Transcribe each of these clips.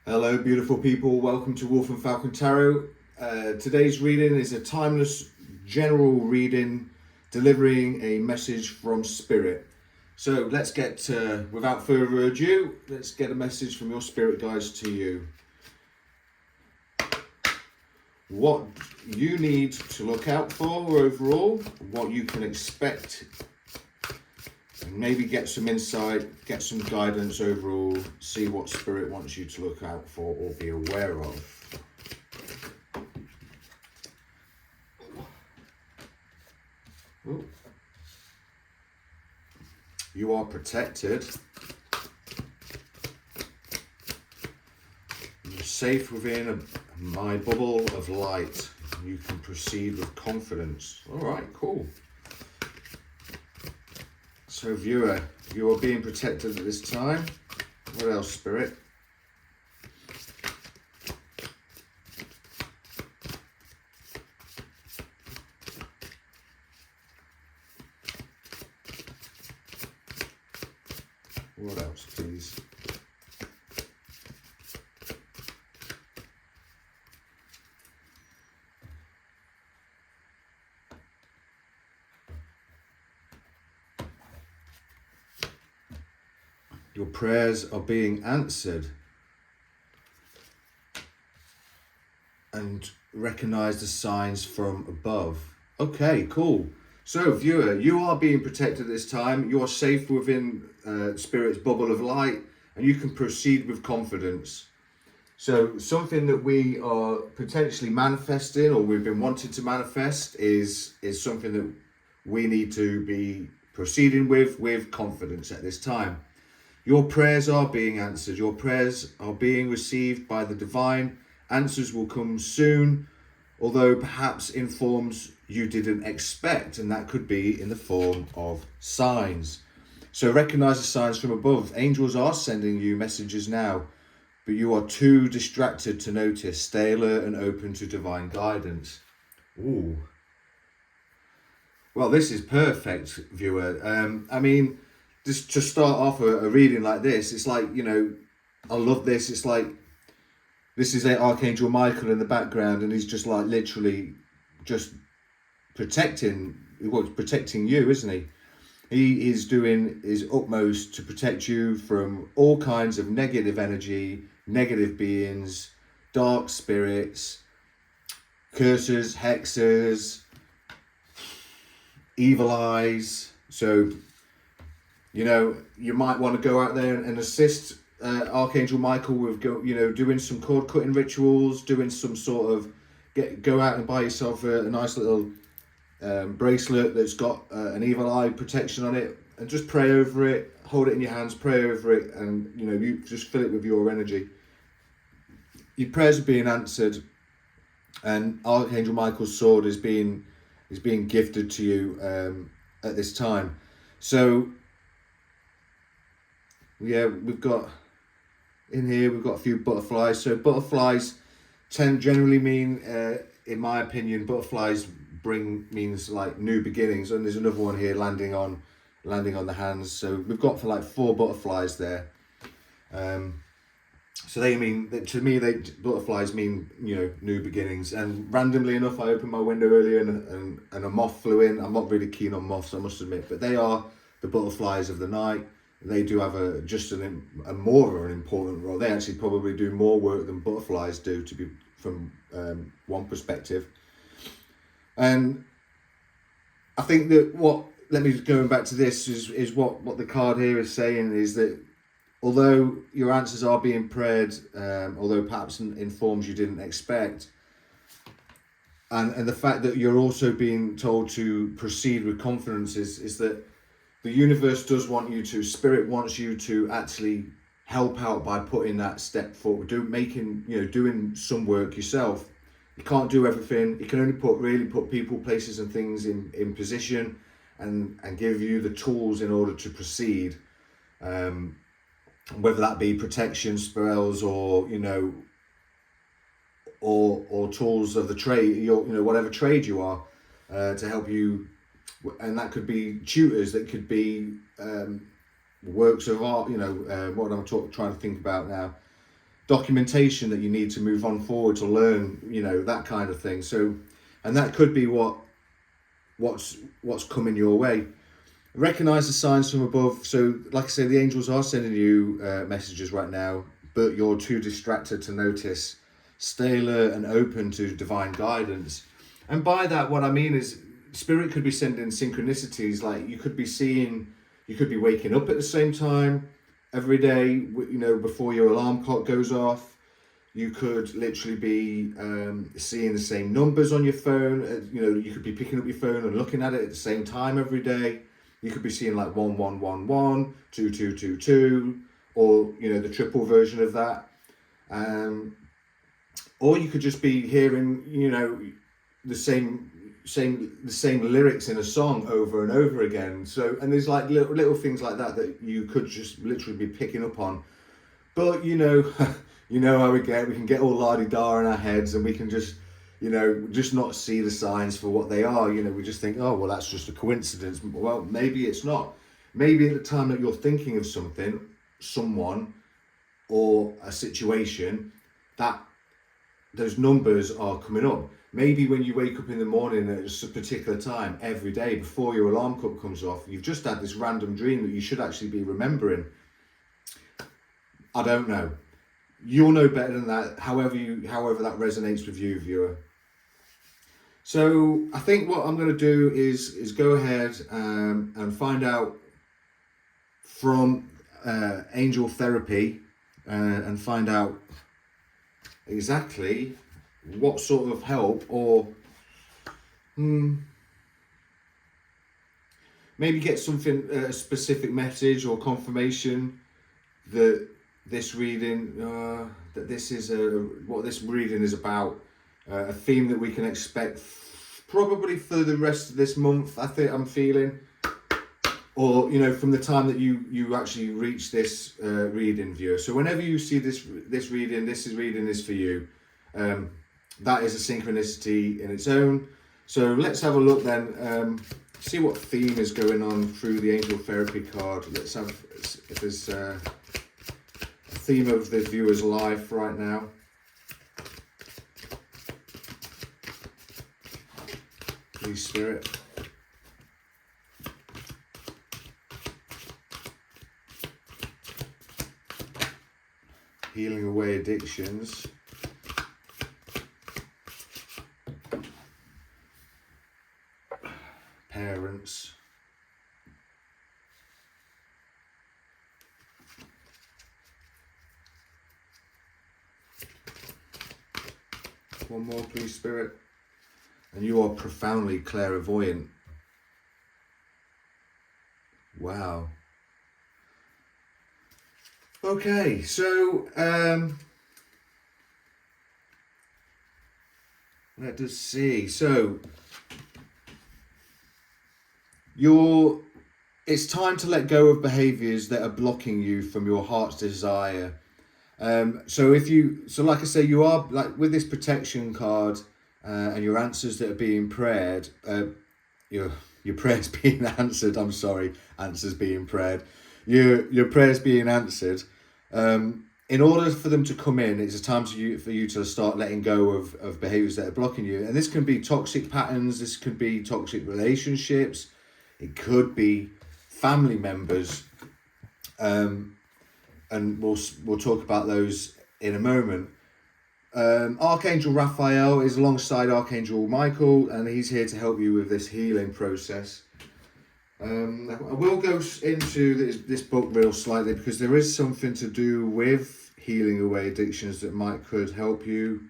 Hello, beautiful people. Welcome to Wolf and Falcon Tarot. Today's reading is a timeless general reading delivering a message from Spirit. So let's get, without further ado, let's get a message from your Spirit guides to you. What you need to look out for overall, what you can expect, and maybe get some insight, get some guidance overall, see what Spirit wants you to look out for or be aware of. Ooh. You are protected. You're safe within my bubble of light. You can proceed with confidence. All right, cool. So viewer, you are being protected at this time. What else, Spirit? What else, please? Your prayers are being answered. And recognize the signs from above. Okay, cool. So, viewer, you are being protected this time. You are safe within Spirit's bubble of light, and you can proceed with confidence. So, something that we are potentially manifesting, or we've been wanting to manifest, is something that we need to be proceeding with confidence at this time. Your prayers are being answered. Your prayers are being received by the divine. Answers will come soon, although perhaps in forms you didn't expect, and that could be in the form of signs. So recognize the signs from above. Angels are sending you messages now, but you are too distracted to notice. Stay alert and open to divine guidance. Ooh. Well, this is perfect, viewer. I mean, just to start off a reading like this, it's like, you know, I love this. It's like, this is Archangel Michael in the background, and he's just like literally just protecting you, isn't he? He is doing his utmost to protect you from all kinds of negative energy, negative beings, dark spirits, curses, hexes, evil eyes. So, you know, you might want to go out there and assist Archangel Michael with doing some cord cutting rituals, doing some sort of go out and buy yourself a nice little bracelet that's got an evil eye protection on it, and just pray over it, hold it in your hands, pray over it, and you just fill it with your energy. Your prayers are being answered, and Archangel Michael's sword is being gifted to you at this time. So yeah, we've got a few butterflies. So butterflies generally mean, in my opinion, butterflies means like new beginnings. And there's another one here landing on the hands. So we've got for like 4 butterflies there. So they mean that, to me, butterflies mean new beginnings. And randomly enough, I opened my window earlier and a moth flew in. I'm not really keen on moths, I must admit, but they are the butterflies of the night. They do have a more of an important role. They actually probably do more work than butterflies do, to be from one perspective. And I think that going back to this is what the card here is saying, is that although your answers are being prayed, although perhaps in forms you didn't expect, and the fact that you're also being told to proceed with confidence is that the universe does want you to, Spirit wants you to actually help out by putting that step forward, doing some work yourself. You can't do everything. You can only put people, places and things in position and give you the tools in order to proceed. Whether that be protection spells or tools of the trade, whatever trade you are, to help you. And that could be tutors, that could be works of art, what I'm trying to think about now. documentation that you need to move on forward to learn, you know, that kind of thing. So, and that could be what's coming your way. Recognize the signs from above. So, like I say, the angels are sending you messages right now, but you're too distracted to notice. Stay alert and open to divine guidance. And by that, what I mean is, Spirit could be sending synchronicities. Like you could be waking up at the same time every day, you know, before your alarm clock goes off. You could literally be seeing the same numbers on your phone. You know, you could be picking up your phone and looking at it at the same time every day. You could be seeing like 1111, 2222, or, you know, the triple version of that. Or you could just be hearing, you know, the same lyrics in a song over and over again. So, and there's like little things like that you could just literally be picking up on. But you know, you know how we can get all la-di-da in our heads, and we can just, you know, just not see the signs for what they are. You know, we just think, oh, well, that's just a coincidence. Well, maybe it's not. Maybe at the time that you're thinking of something, someone, or a situation, that those numbers are coming up. Maybe when you wake up in the morning at a particular time every day before your alarm clock comes off, you've just had this random dream that you should actually be remembering. I don't know. You'll know better than that, however that resonates with you, viewer. So I think what I'm going to do is go ahead and find out from Angel Therapy and find out exactly what sort of help, or maybe get something, a specific message or confirmation that this reading, that this is what this reading is about, a theme that we can expect probably for the rest of this month. I think I'm feeling, or, you know, from the time that you actually reach this reading, viewer. So whenever you see this reading, reading is for you. That is a synchronicity in its own. So let's have a look then, see what theme is going on through the Angel Therapy card. Let's have, if there's a theme of the viewer's life right now. Please, Spirit. Healing away addictions. Parents. One more, please, Spirit. And you are profoundly clairvoyant. Wow. Okay, so let us see. So it's time to let go of behaviors that are blocking you from your heart's desire. So like I say, you are, like with this protection card and your answers that are being prayed, your prayers being answered. I'm sorry, answers being prayed. Your prayers being answered. In order for them to come in, it's a time for you to start letting go of behaviors that are blocking you. And this can be toxic patterns. This could be toxic relationships. It could be family members. And we'll talk about those in a moment. Archangel Raphael is alongside Archangel Michael, and he's here to help you with this healing process. I will go into this book real slightly, because there is something to do with healing away addictions that could help you,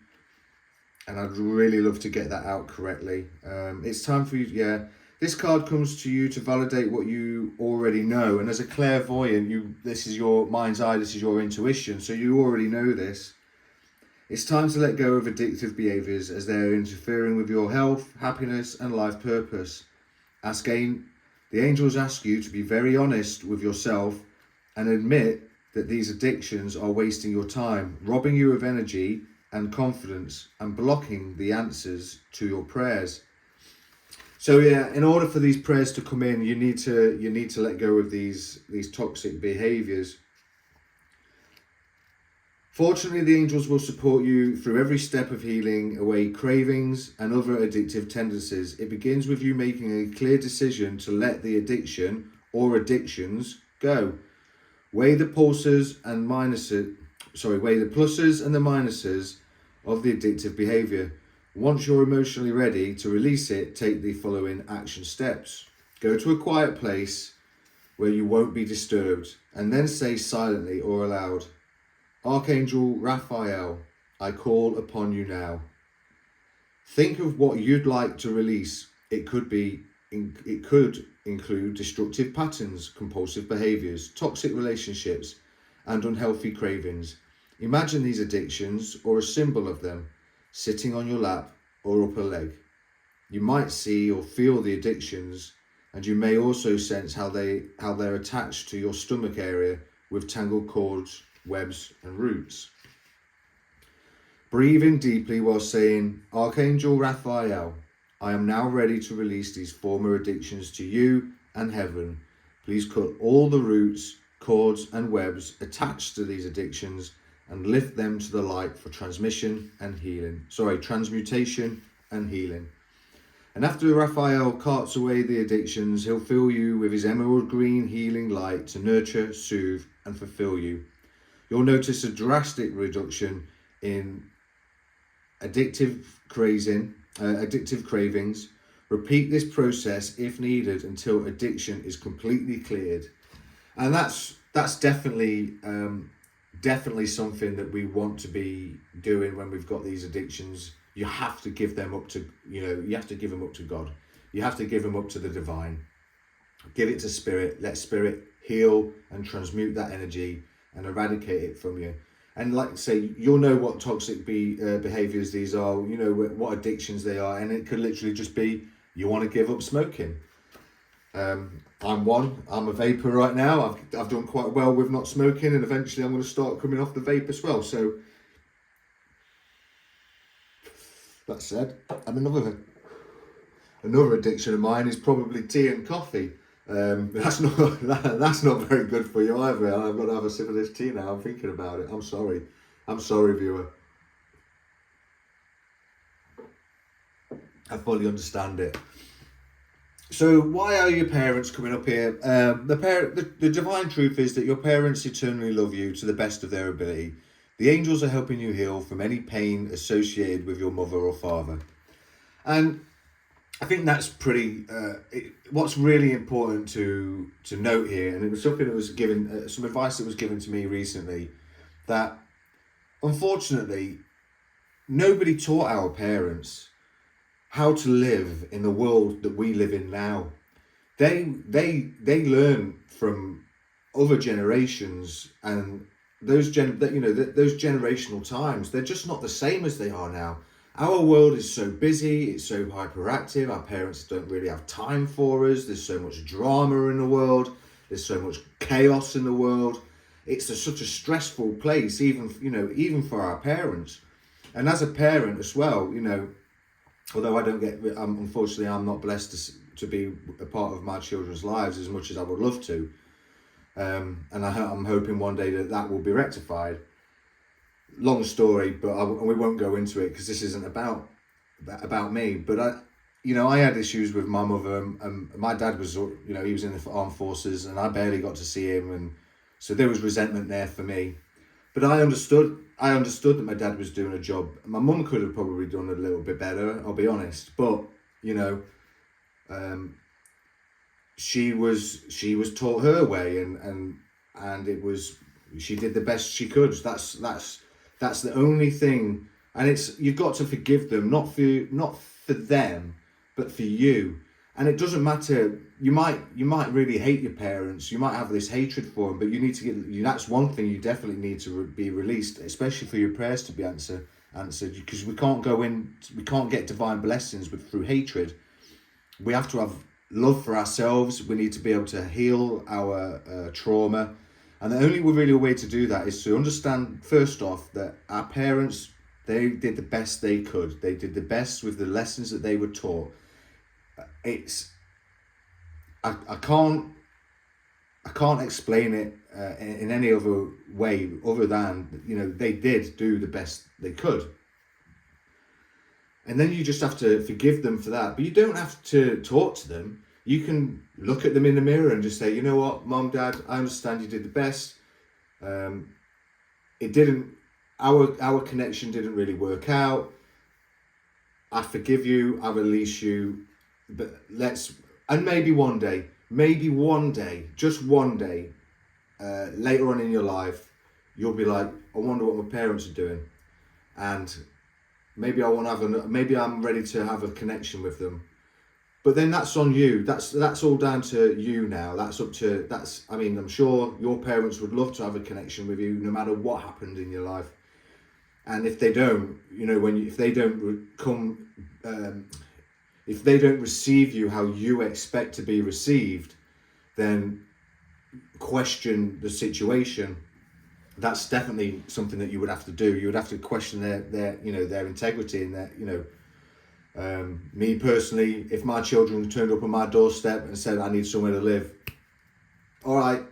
and I'd really love to get that out correctly. It's time for you, this card comes to you to validate what you already know, and as a clairvoyant, this is your mind's eye, this is your intuition, so you already know this. It's time to let go of addictive behaviors as they're interfering with your health, happiness, and life purpose. The angels ask you to be very honest with yourself and admit that these addictions are wasting your time, robbing you of energy and confidence, and blocking the answers to your prayers. So in order for these prayers to come in, you need to let go of these toxic behaviors. Fortunately, the angels will support you through every step of healing away cravings and other addictive tendencies. It begins with you making a clear decision to let the addiction or addictions go. Weigh the pluses and the minuses of the addictive behavior. Once you're emotionally ready to release it, take the following action steps. Go to a quiet place where you won't be disturbed, and then say silently or aloud, Archangel Raphael, I call upon you now. Think of what you'd like to release. It could include destructive patterns, compulsive behaviors, toxic relationships, and unhealthy cravings. Imagine these addictions or a symbol of them sitting on your lap or upper leg. You might see or feel the addictions, and you may also sense how they're attached to your stomach area with tangled cords, webs, and roots. Breathe in deeply while saying, Archangel Raphael, I am now ready to release these former addictions to you and heaven. Please cut all the roots, cords, and webs attached to these addictions and lift them to the light for transmutation and healing. And after Raphael carts away the addictions, he'll fill you with his emerald green healing light to nurture, soothe, and fulfill you. You'll notice a drastic reduction in addictive cravings. Repeat this process if needed until addiction is completely cleared. And that's definitely something that we want to be doing when we've got these addictions. You have to give them up to, you have to give them up to God. You have to give them up to the divine. Give it to spirit. Let spirit heal and transmute that energy and eradicate it from you. And like I say, you'll know what toxic behaviors these are, you know what addictions they are, and it could literally just be you want to give up smoking. I'm a vapor right now. I've done quite well with not smoking, and eventually I'm going to start coming off the vape as well. So that said, and another addiction of mine is probably tea and coffee. That's not very good for you either. I've got to have a sip of this tea now. I'm thinking about it. I'm sorry, viewer. I fully understand it. So why are your parents coming up here? The divine truth is that your parents eternally love you to the best of their ability. The angels are helping you heal from any pain associated with your mother or father. And I think that's pretty, what's really important to note here, and it was something that was given, some advice that was given to me recently, that unfortunately, nobody taught our parents how to live in the world that we live in now. They learn from other generations, and those generational times, they're just not the same as they are now. Our world is so busy, it's so hyperactive, our parents don't really have time for us, there's so much drama in the world, there's so much chaos in the world. It's such a stressful place, even for our parents. And as a parent as well, although unfortunately I'm not blessed to be a part of my children's lives as much as I would love to. And I'm hoping one day that will be rectified. Long story, but we won't go into it because this isn't about me. But I had issues with my mother, and my dad was, he was in the armed forces, and I barely got to see him, and so there was resentment there for me. But I understood that my dad was doing a job. My mum could have probably done a little bit better, I'll be honest. But she was taught her way, and it was, she did the best she could. That's the only thing, and you've got to forgive them, not for them, but for you. And it doesn't matter. You might really hate your parents. You might have this hatred for them, but you need to get. That's one thing you definitely need to be released, especially for your prayers to be answered. Because we can't get divine blessings through hatred. We have to have love for ourselves. We need to be able to heal our trauma. And the only really way to do that is to understand, first off, that our parents, they did the best they could. They did the best with the lessons that they were taught. I I can't explain it in any other way other than, you know, they did do the best they could. And then you just have to forgive them for that. But you don't have to talk to them. You can look at them in the mirror and just say, you know what, Mom, Dad, I understand you did the best. It didn't, our connection didn't really work out. I forgive you, I release you, but and maybe one day, just one day, later on in your life, you'll be like, I wonder what my parents are doing. And maybe maybe I'm ready to have a connection with them. But then that's on you. That's all down to you now. I mean, I'm sure your parents would love to have a connection with you no matter what happened in your life. And if they don't, you know, if they don't receive you how you expect to be received, then question the situation. That's definitely something that you would have to do. You would have to question their integrity and their, you know. Me personally, if my children turned up on my doorstep and said, I need somewhere to live, all right,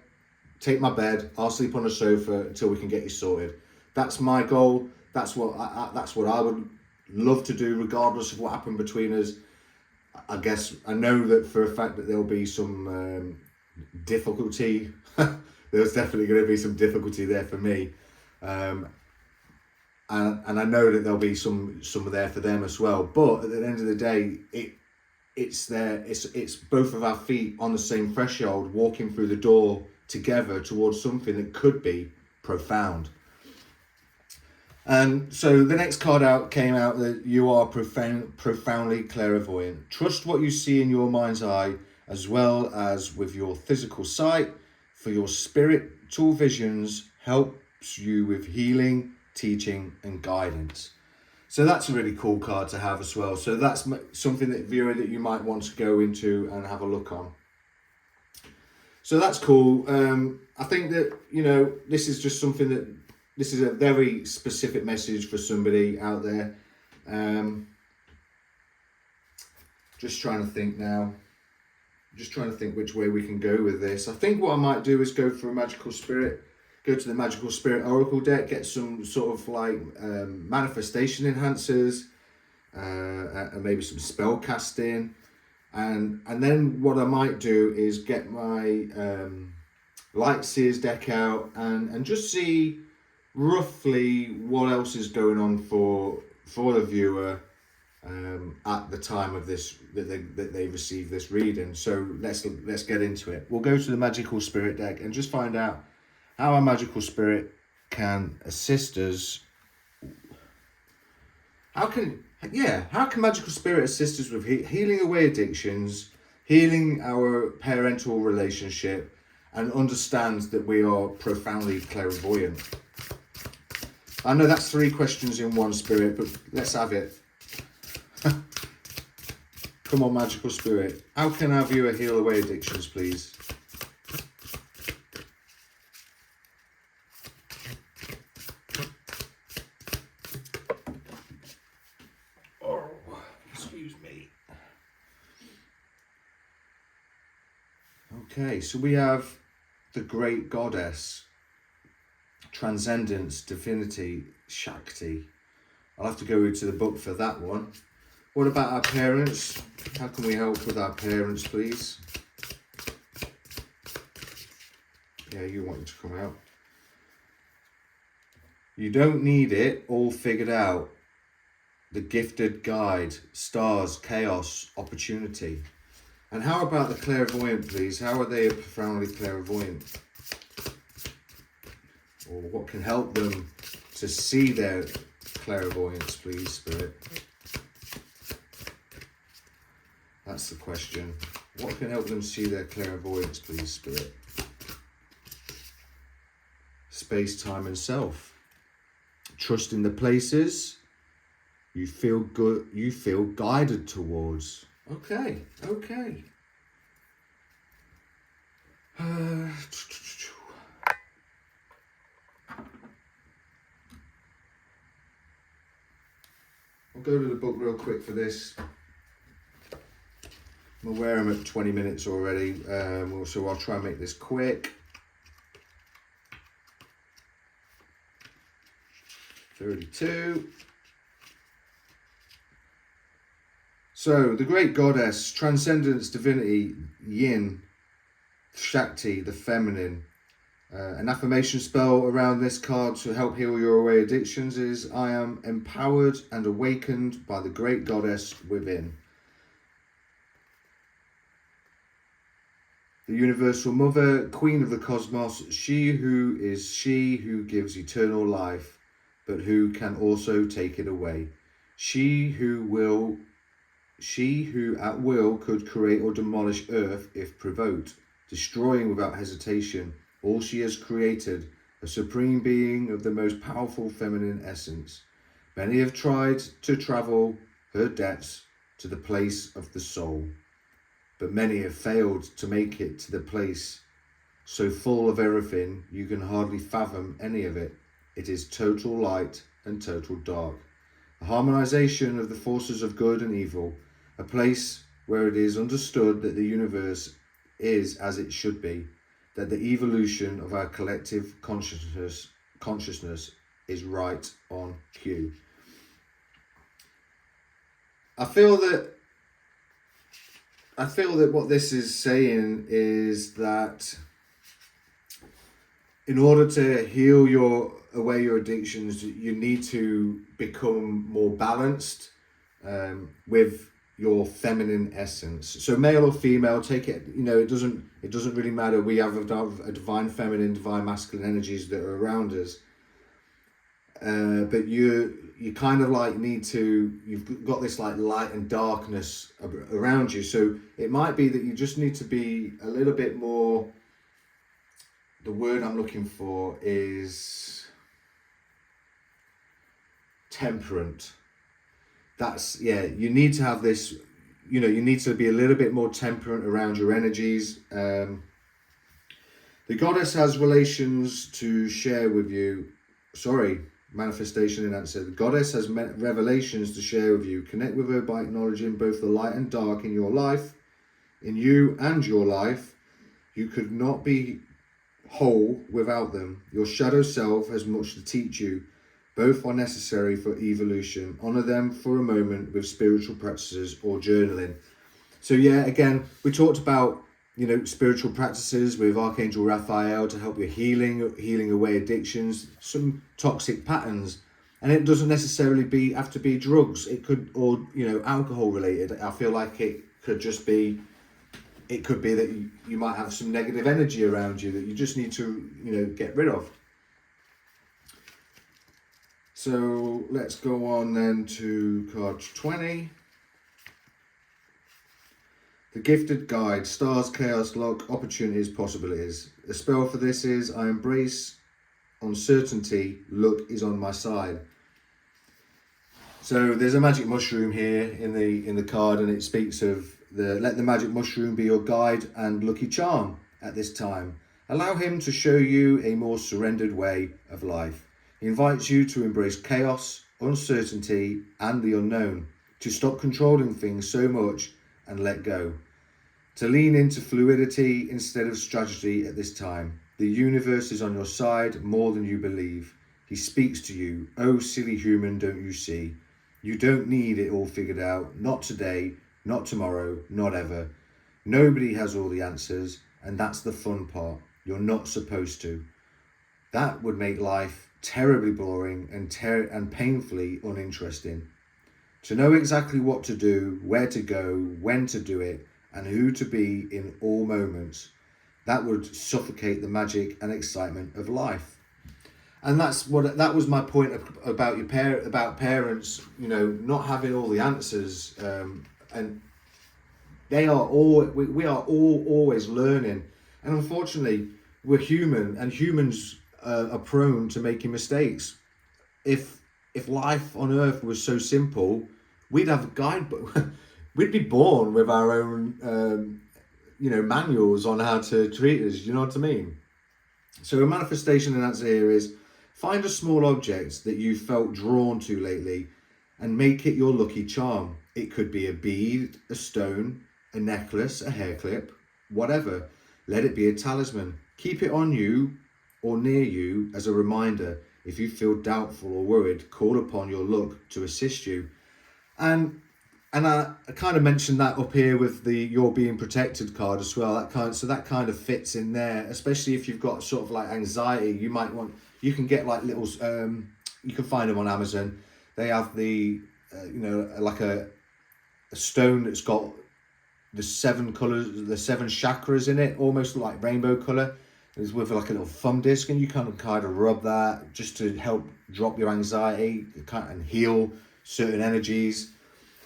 take my bed, I'll sleep on the sofa until we can get you sorted. That's my goal. That's what I would love to do, regardless of what happened between us. I guess I know that for a fact that there'll be some difficulty. There's definitely going to be some difficulty there for me, and I know that there'll be some there for them as well. But at the end of the day, it's both of our feet on the same threshold, walking through the door together towards something that could be profound. And so the next card out came out that you are profoundly clairvoyant. Trust what you see in your mind's eye as well as with your physical sight, for your spiritual visions helps you with healing, teaching and guidance. So that's a really cool card to have as well. So that's something that you might want to go into and have a look on. So that's cool. I think that, you know, this is just something that, this is a very specific message for somebody out there. Just trying to think now. Just trying to think which way we can go with this. I think what I might do is go for a magical spirit. Go to the Magical Spirit Oracle deck, get some sort of like manifestation enhancers, and maybe some spell casting. And then what I might do is get my Light Seers deck out and just see roughly what else is going on for the viewer at the time of this that they receive this reading. So let's get into it. We'll go to the Magical Spirit deck and just find out how our magical spirit can assist us. How can magical spirit assist us with healing away addictions, healing our parental relationship, and understand that we are profoundly clairvoyant? I know that's 3 questions in one, Spirit, but let's have it. Come on, magical spirit. How can our viewer heal away addictions, please? Oh, excuse me. Okay, so we have the Great Goddess, Transcendence, Divinity, Shakti. I'll have to go to the book for that one. What about our parents? How can we help with our parents, please? Yeah, you want it to come out. You don't need it all figured out. The gifted guide, stars, chaos, opportunity. And how about the clairvoyant, please? How are they profoundly clairvoyant? Or what can help them to see their clairvoyance, please, Spirit? That's the question. What can help them see their clairvoyance, please, Spirit? Space, time and self. Trust in the places you feel good, you feel guided towards. Okay. I'll go to the book real quick for this. I'm aware I'm at 20 minutes already, so I'll try and make this quick. 32. So, the great goddess, transcendence, divinity, yin, Shakti, the feminine. An affirmation spell around this card to help heal your away addictions is, I am empowered and awakened by the great goddess within. The universal mother, queen of the cosmos, she who gives eternal life, but who can also take it away. She who at will could create or demolish earth if provoked, destroying without hesitation all she has created, a supreme being of the most powerful feminine essence. Many have tried to travel her depths to the place of the soul, but many have failed to make it to the place so full of everything you can hardly fathom any of it. It is total light and total dark, a harmonization of the forces of good and evil, a place where it is understood that the universe is as it should be, that the evolution of our collective consciousness is right on cue. I feel that what this is saying is that in order to heal your addictions, you need to become more balanced with your feminine essence. So male or female, take it, it doesn't really matter. We have a divine feminine, divine masculine energies that are around us. But you kind of like you've got this like light and darkness around you. So it might be that you just need to be a little bit more, the word I'm looking for is temperate. You need to have this, you need to be a little bit more temperate around your energies. The goddess has relations to share with you. Manifestation and answer. The goddess has revelations to share with you. Connect with her by acknowledging both the light and dark in your life, in you and your life. You could not be whole without them. Your shadow self has much to teach you. Both are necessary for evolution. Honor them for a moment with spiritual practices or journaling. So again, we talked about, spiritual practices with Archangel Raphael to help you healing away addictions, some toxic patterns. And it doesn't necessarily have to be drugs. It could, or, alcohol related. I feel like it could be that you might have some negative energy around you that you just need to, get rid of. So let's go on then to card 20. The Gifted Guide, Stars, Chaos, Luck, Opportunities, Possibilities. The spell for this is, I embrace uncertainty, luck is on my side. So there's a magic mushroom here in the card, and it speaks of let the magic mushroom be your guide and lucky charm at this time. Allow him to show you a more surrendered way of life. He invites you to embrace chaos, uncertainty, and the unknown, to stop controlling things so much and let go, to lean into fluidity instead of strategy at this time. The universe is on your side more than you believe. He speaks to you. Oh, silly human, don't you see? You don't need it all figured out. Not today, not tomorrow, not ever. Nobody has all the answers, and that's the fun part. You're not supposed to. That would make life terribly boring and painfully uninteresting. To know exactly what to do, where to go, when to do it, and who to be in all moments, that would suffocate the magic and excitement of life. And that was my point about about parents, not having all the answers, and we are all always learning, and unfortunately we're human, and humans are prone to making mistakes. If life on earth was so simple, we'd have a guidebook. We'd be born with our own manuals on how to treat us, you know what I mean? So a manifestation and answer here is, find a small object that you felt drawn to lately and make it your lucky charm. It could be a bead, a stone, a necklace, a hair clip, whatever. Let it be a talisman. Keep it on you or near you as a reminder. If you feel doubtful or worried, call upon your luck to assist you. And I kind of mentioned that up here with the "You're Being Protected" card as well. That kind of fits in there, especially if you've got sort of like anxiety. You can get like little you can find them on Amazon. They have the like a stone that's got the 7 colors, the 7 chakras in it, almost like rainbow color. It's with like a little thumb disc, and you kind of rub that just to help drop your anxiety and heal certain energies.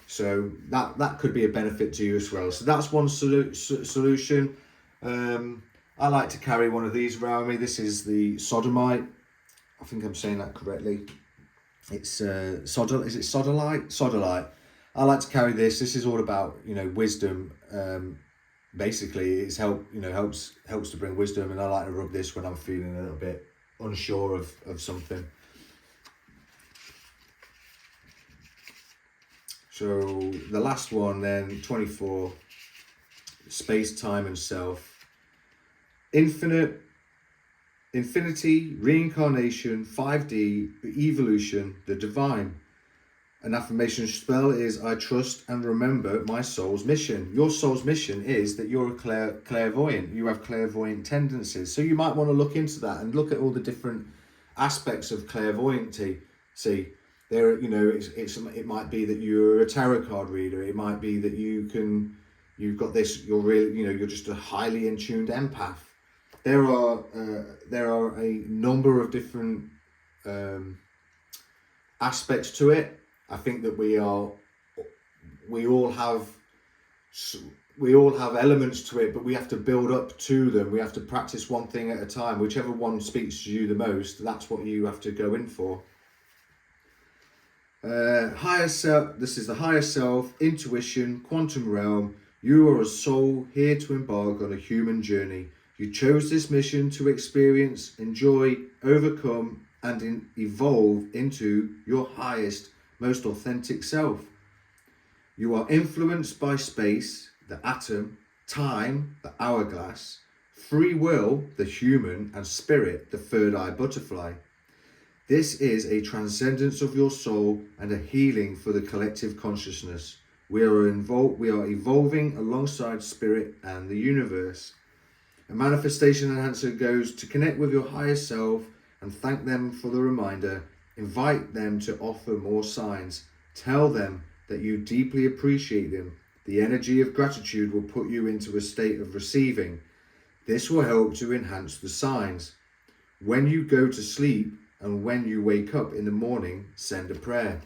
So that could be a benefit to you as well. So that's one solution. I like to carry one of these around me. This is the Sodomite. I think I'm saying that correctly. It's is it Sodalite? Sodalite. I like to carry this. This is all about wisdom. Basically, it's helps to bring wisdom, and I like to rub this when I'm feeling a little bit unsure of something. So the last one then, 24, space, time and self. Infinity, reincarnation, 5D, evolution, the divine. An affirmation spell is, I trust and remember my soul's mission. Your soul's mission is that you're a clairvoyant. You have clairvoyant tendencies. So you might want to look into that and look at all the different aspects of clairvoyancy. See, there, it might be that you're a tarot card reader. It might be that you've got this, you're just a highly in tuned empath. There are a number of different aspects to it. I think that we all have elements to it, but we have to build up to them. We have to practice one thing at a time. Whichever one speaks to you the most, that's what you have to go in for. Higher self. This is the higher self, intuition, quantum realm. You are a soul here to embark on a human journey. You chose this mission to experience, enjoy, overcome, and evolve into your highest, most authentic self. You are influenced by space, the atom, time, the hourglass, free will, the human, and spirit, the third eye butterfly. This is a transcendence of your soul and a healing for the collective consciousness. We are evolving alongside spirit and the universe. A manifestation enhancer goes to connect with your higher self and thank them for the reminder. Invite them to offer more signs. Tell them that you deeply appreciate them. The energy of gratitude will put you into a state of receiving. This will help to enhance the signs. When you go to sleep and when you wake up in the morning, send a prayer.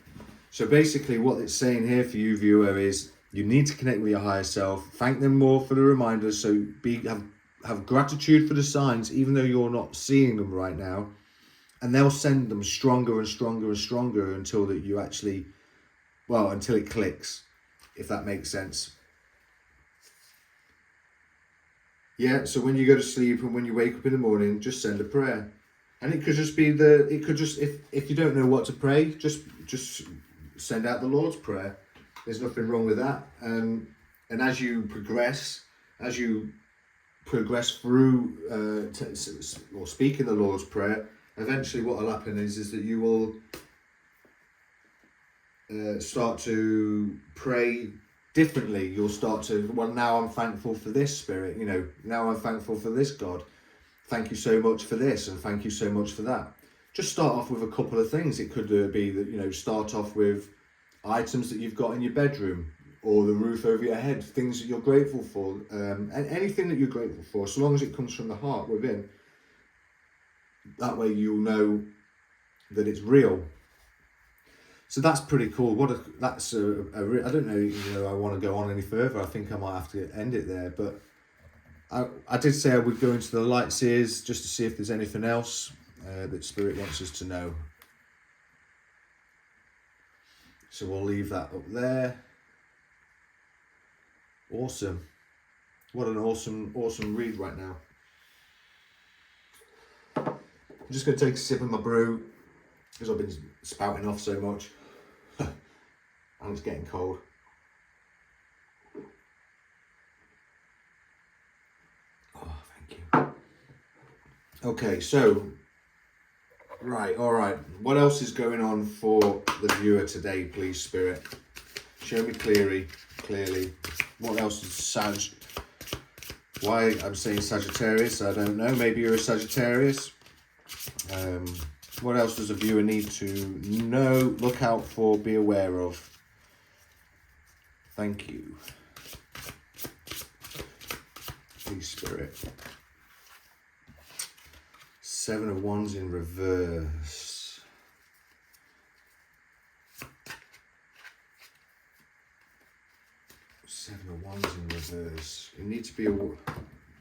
So basically what it's saying here for you, viewer, is you need to connect with your higher self. Thank them more for the reminders. So have gratitude for the signs, even though you're not seeing them right now. And they'll send them stronger and stronger and stronger until it clicks, if that makes sense. Yeah, so when you go to sleep and when you wake up in the morning, just send a prayer. And it could just be if you don't know what to pray, just send out the Lord's Prayer. There's nothing wrong with that. And as you progress through or speaking the Lord's Prayer, eventually what will happen is that you will start to pray differently. You'll start to, now I'm thankful for this spirit, now I'm thankful for this God. Thank you so much for this, and thank you so much for that. Just start off with a couple of things. It could be that, start off with items that you've got in your bedroom, or the roof over your head, things that you're grateful for, and anything that you're grateful for, so long as it comes from the heart within. That way you'll know that it's real. So that's pretty cool. I don't know, I want to go on any further. I think I might have to end it there, but I did say I would go into the light seers just to see if there's anything else that Spirit wants us to know. So we'll leave that up there. Awesome. What an awesome read right now. I'm just going to take a sip of my brew because I've been spouting off so much and it's getting cold. Okay, so, right, all right. What else is going on for the viewer today, please, Spirit? Show me clearly. What else is why I'm saying Sagittarius, I don't know. Maybe you're a Sagittarius. What else does a viewer need to know, look out for, be aware of? Thank you. Please, Spirit. 7 of Wands in reverse. Seven of Wands in reverse. You need to be aware.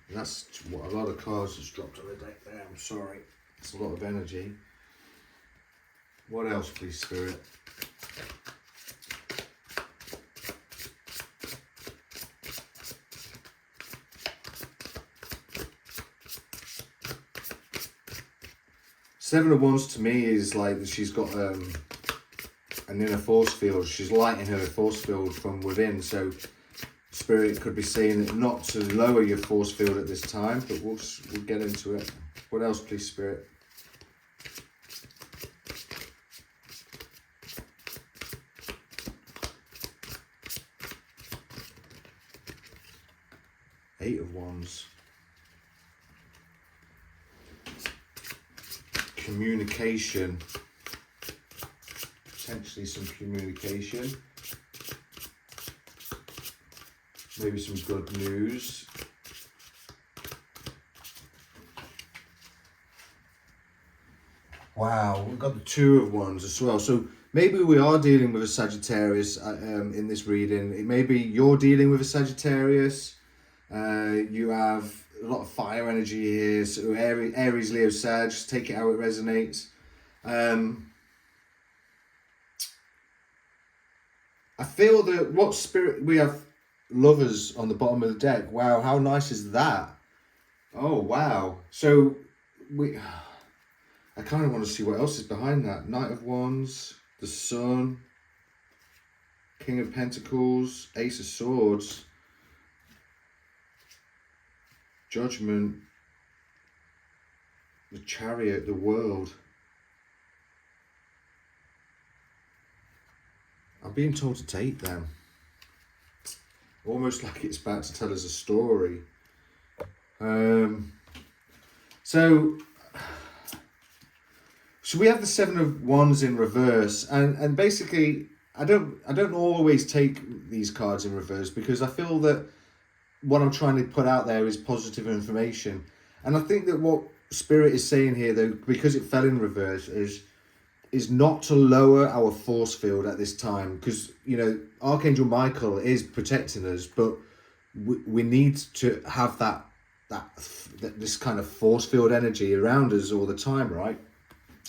That's what a lot of cards has dropped on the deck there. I'm sorry. It's a lot of energy. What else, please, Spirit? Seven of Wands to me is like she's got an inner force field. She's lighting her force field from within. So Spirit could be saying that not to lower your force field at this time, but we'll get into it. What else, please, Spirit? Eight of Wands. Communication. Potentially some communication. Maybe some good news. Wow, we've got the Two of Wands as well. So maybe we are dealing with a Sagittarius in this reading. Maybe you're dealing with a Sagittarius. You have a lot of fire energy here. So Aries, Leo, Sag, take it how it resonates. I feel that what Spirit, we have Lovers on the bottom of the deck. Wow, how nice is that? Oh, wow. So I kind of want to see what else is behind that. Knight of Wands, the Sun, King of Pentacles, Ace of Swords, Judgment, the Chariot, the World. I'm being told to take them. Almost like it's about to tell us a story. So we have the Seven of Wands in reverse, and basically I don't always take these cards in reverse because I feel that what I'm trying to put out there is positive information, and I think that what Spirit is saying here, though, because it fell in reverse, is not to lower our force field at this time, because you know Archangel Michael is protecting us, but we need to have that this kind of force field energy around us all the time, right?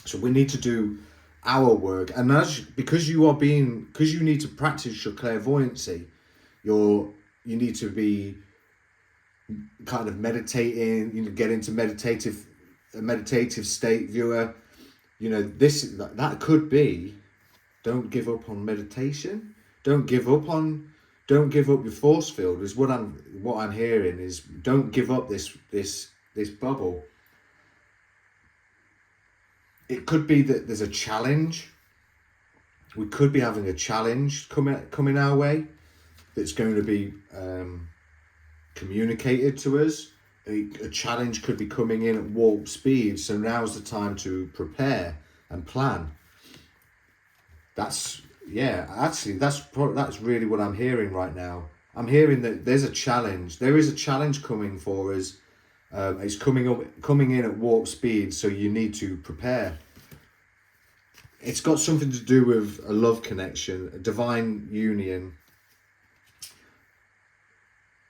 So we need to do our work, and because you need to practice your clairvoyancy, you need to be kind of meditating, get into a meditative state, viewer. That could be, don't give up on meditation. Don't give up your force field is what I'm hearing is don't give up this bubble. It could be that there's a challenge. We could be having a challenge coming our way that's going to be communicated to us. A challenge could be coming in at warp speed, so now's the time to prepare and plan. That's really what I'm hearing right now. I'm hearing that there's a challenge. There is a challenge coming for us. It's coming in at warp speed, so you need to prepare. It's got something to do with a love connection, a divine union.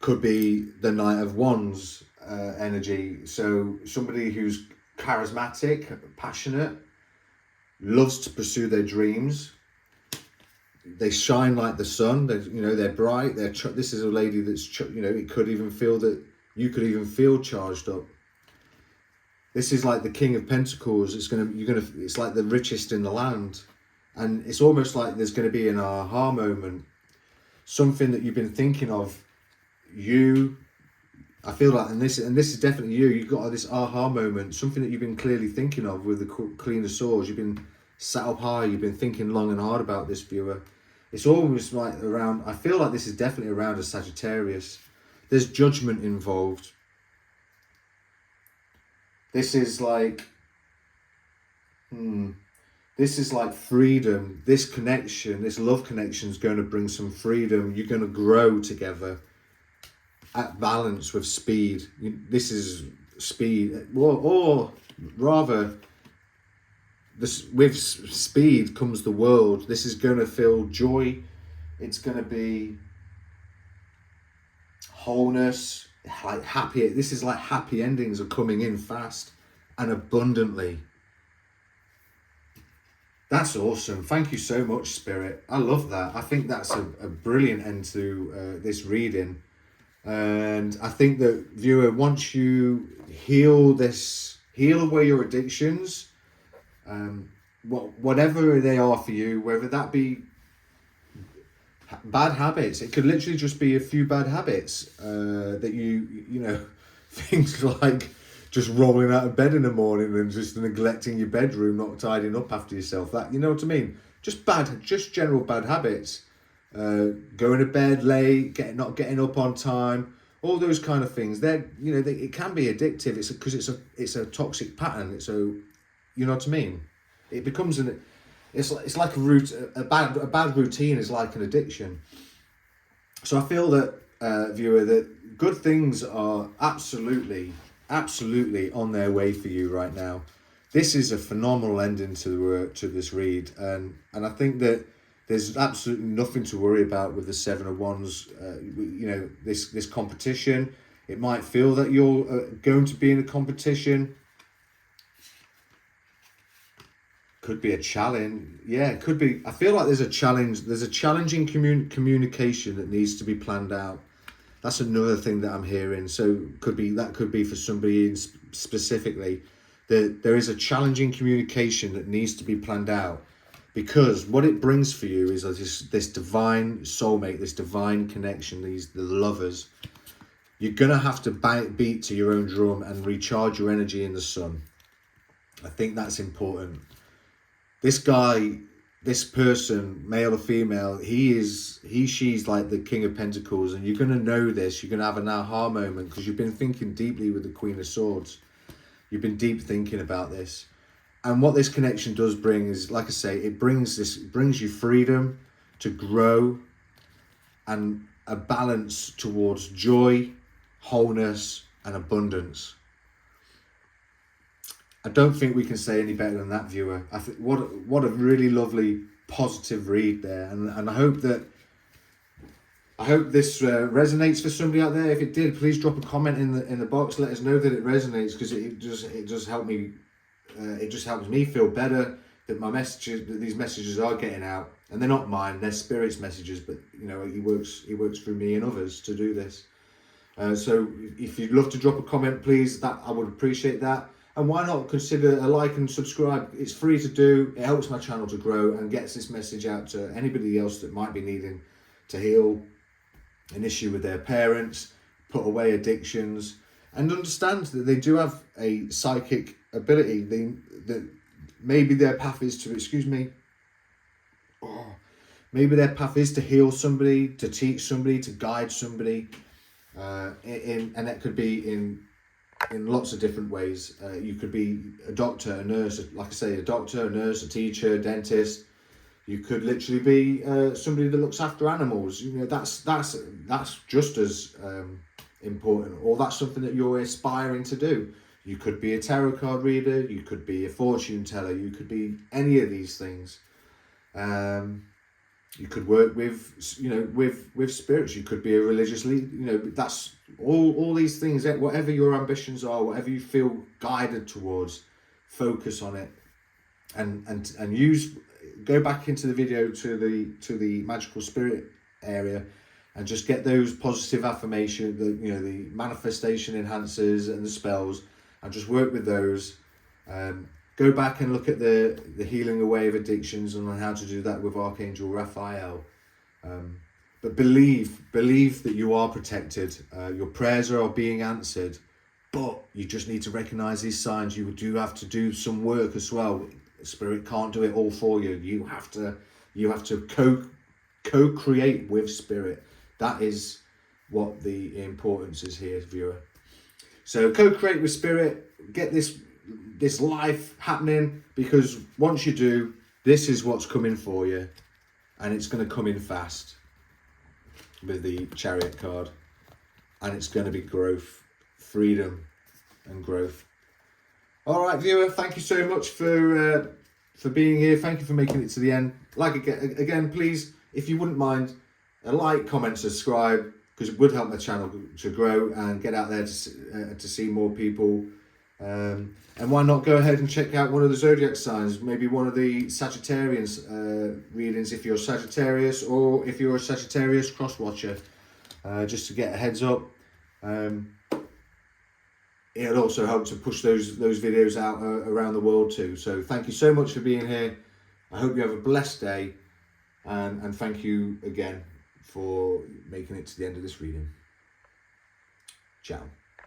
Could be the Knight of Wands energy. So somebody who's charismatic, passionate, loves to pursue their dreams. They shine like the sun. They're bright. This is a lady that's it could even feel that you could even feel charged up. This is like the King of Pentacles. It's like the richest in the land, and it's almost like there's going to be an aha moment, something that you've been thinking of. You I feel like, and this is definitely you. You've got this aha moment, something that you've been clearly thinking of with the Queen of Swords. You've been sat up high. You've been thinking long and hard about this, viewer. It's almost like around. I feel like this is definitely around a Sagittarius. There's judgment involved. This is like, this is like freedom. This connection, this love connection is going to bring some freedom. You're going to grow together at balance with speed. This is speed, or rather, this, with speed comes the world. This is going to feel joy. It's going to be wholeness, like happy. This is like happy endings are coming in fast and abundantly. That's awesome. Thank you so much, Spirit. I love that. I think that's a brilliant end to this reading. And I think that, viewer, once you heal away your addictions, whatever they are for you, whether that be bad habits, it could literally just be a few bad habits that you know, things like just rolling out of bed in the morning and just neglecting your bedroom, not tidying up after yourself. That, you know what I mean? Just general bad habits. Going to bed late, not getting up on time, all those kind of things. It can be addictive. It's because it's a toxic pattern. So, you know what I mean? It becomes it's like a bad routine is like an addiction. So I feel that, viewer, that good things are absolutely on their way for you right now. This is a phenomenal ending to this read, and I think that there's absolutely nothing to worry about with the Seven of Wands. You know, this competition. It might feel that you're going to be in a competition. Could be a challenge. Yeah, it could be. I feel like there's a challenge. There's a challenging communication that needs to be planned out. That's another thing that I'm hearing. So could be for somebody specifically. That there is a challenging communication that needs to be planned out, because what it brings for you is this divine soulmate, this divine connection, the lovers. You're gonna have to beat to your own drum and recharge your energy in the sun. I think that's important. This guy, this person, male or female, she's like the King of Pentacles, and you're going to know this. You're going to have an aha moment because you've been thinking deeply with the Queen of Swords. You've been deep thinking about this. And what this connection does bring is, like I say, it brings you freedom to grow and a balance towards joy, wholeness, and abundance. I don't think we can say any better than that, viewer. I think what a really lovely positive read there, and I hope this resonates for somebody out there. If it did, please drop a comment in the box. Let us know that it resonates, because it does help me. It just helps me feel better that these messages are getting out, and they're not mine. They're Spirit's messages, but you know, he works through me and others to do this. So if you'd love to drop a comment, please, I would appreciate that. And why not consider a like and subscribe? It's free to do. It helps my channel to grow and gets this message out to anybody else that might be needing to heal an issue with their parents, put away addictions, and understand that they do have a psychic ability. That maybe their path is to, maybe their path is to heal somebody, to teach somebody, to guide somebody, and that could be in lots of different ways. You could be a doctor, a nurse, like I say, a doctor, a nurse, a teacher, a dentist. You could literally be somebody that looks after animals. You know, that's just as important, or that's something that you're aspiring to do. You could be a tarot card reader. You could be a fortune teller. You could be any of these things. You could work with, with spirits. You could be a religious leader. That's all these things. Whatever your ambitions are, whatever you feel guided towards, focus on it, and go back into the video to the magical spirit area, and just get those positive affirmation, the manifestation enhancers and the spells, and just work with those. Go back and look at the healing away of addictions and on how to do that with Archangel Raphael. But believe that you are protected. Your prayers are being answered, but you just need to recognize these signs. You do have to do some work as well. Spirit can't do it all for you. You have to co-create with Spirit. That is what the importance is here, viewer. So co-create with Spirit, get this life happening, because once you do, this is what's coming for you, and it's going to come in fast with the Chariot card, and it's going to be growth, freedom and growth. All right, viewer, thank you so much for being here. Thank you for making it to the end. Like again, please, if you wouldn't mind, a like, comment, subscribe, because it would help my channel to grow and get out there to see more people. And why not go ahead and check out one of the zodiac signs, maybe one of the Sagittarius readings if you're Sagittarius, or if you're a Sagittarius cross watcher, just to get a heads up. It'll also help to push those videos out around the world too. So thank you so much for being here. I hope you have a blessed day, and thank you again for making it to the end of this reading. Ciao.